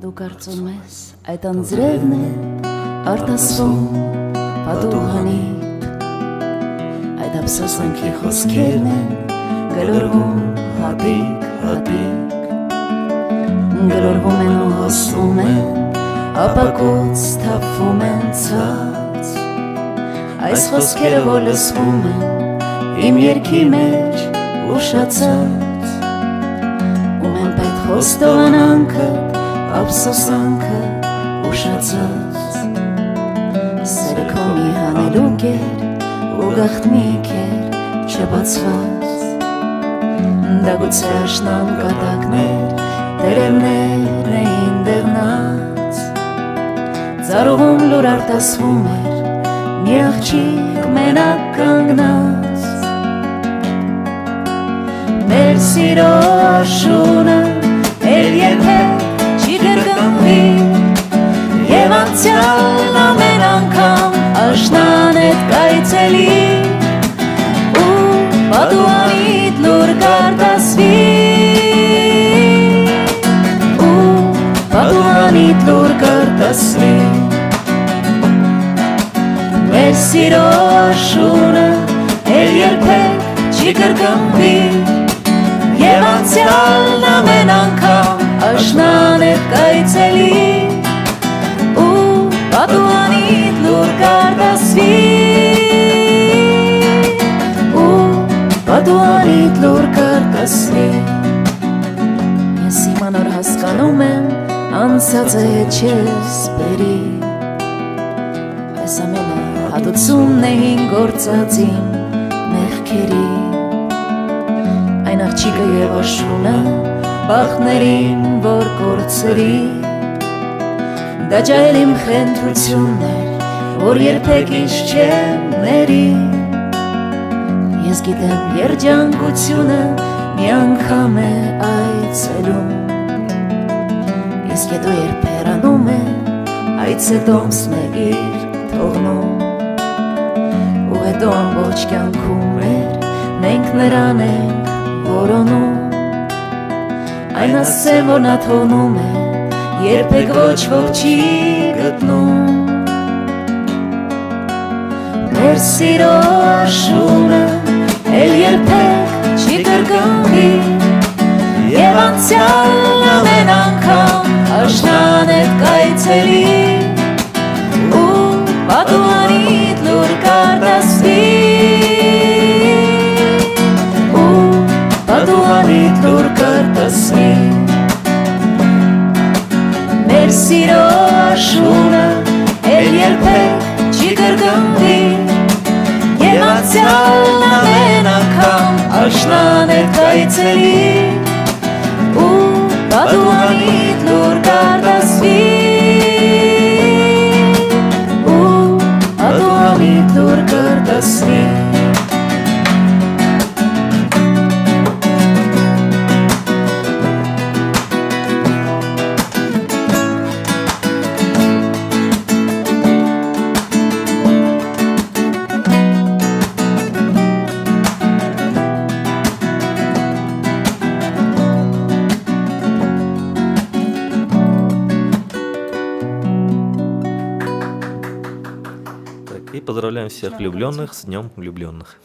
Դու կարծում ես այդ անձրևն է արտասվում պատուհանիդ, այդ ափսոսանքի խոսքերն են գլորվում հատիկ, գլորվում են ու հոսում են, ապակուց թափվում են ցած, այս խոսքերը որ լսվում են իմ երգի մեջ ուշացած, ում են պետք խոստովանանքը ափսոսանքը ուշացած, սերը քո մի հանելուկ էր ու գաղտնիք էր չբացված, դա գուցե աշնան կատակներ, տերևներ էին դեղնած, ծառուղում լուր արտասվում էր մի աղջիկ մենակ կանգնած, մեր սիրո աշունը էլ երբեք և անցյալն ամեն անգամ աշնան էդ կայցելի ու պատուհանիդ լուր կարտասվի ու պատուհանիդ լուր կարտասվի մեր սիրո աշունը էլ երբեք չի կրկնվի և անցյալն ամեն անգամ աշնան էդ կայցելի ու պատուհանիդ լուր կարտասվի ու պատուհանիդ լուր կարտասվի Ես հիմա նոր հասկանում եմ անցածը հետ չես բերի Այս ամենը հատուցումն է հին գործած իմ մեղքերի Այն աղջիկը և աշունը բախտներին, որ կորցրի Դա ջահել իմ խենթությունն էր, որ երբեք ինձ չեմ ների Ես գիտեմ երջանկությունը մի անգամ է այցելում Իսկ հետո երբ հեռանում է, այցե տոմսն է իր թողնում Ու հետո ամբողջ կյանքում մեր, մենք նրան ենք որոնում Այն ասեմ, որ նա թողնում է, երբեք ոչ ոք չի գտնում Մեր սիրո աշունը էլ երբեք չի կրկնվի Եվ անցյալն ամեն անգամ աշնան էդ կայցելի Ու պատուհանիդ լուր կարտասվի Ու պատուհանիդ լուր կարտասվի Մեր սիրո աշունը էլ երբեք չի կրկնվի Եվ անցյալն ամեն անգամ աշնան էդ կայցելի Ու պատուհանիդ լուր կարտասվի Ու պատուհանիդ լուր կարտասվի И поздравляем всех влюбленных с Днем влюбленных.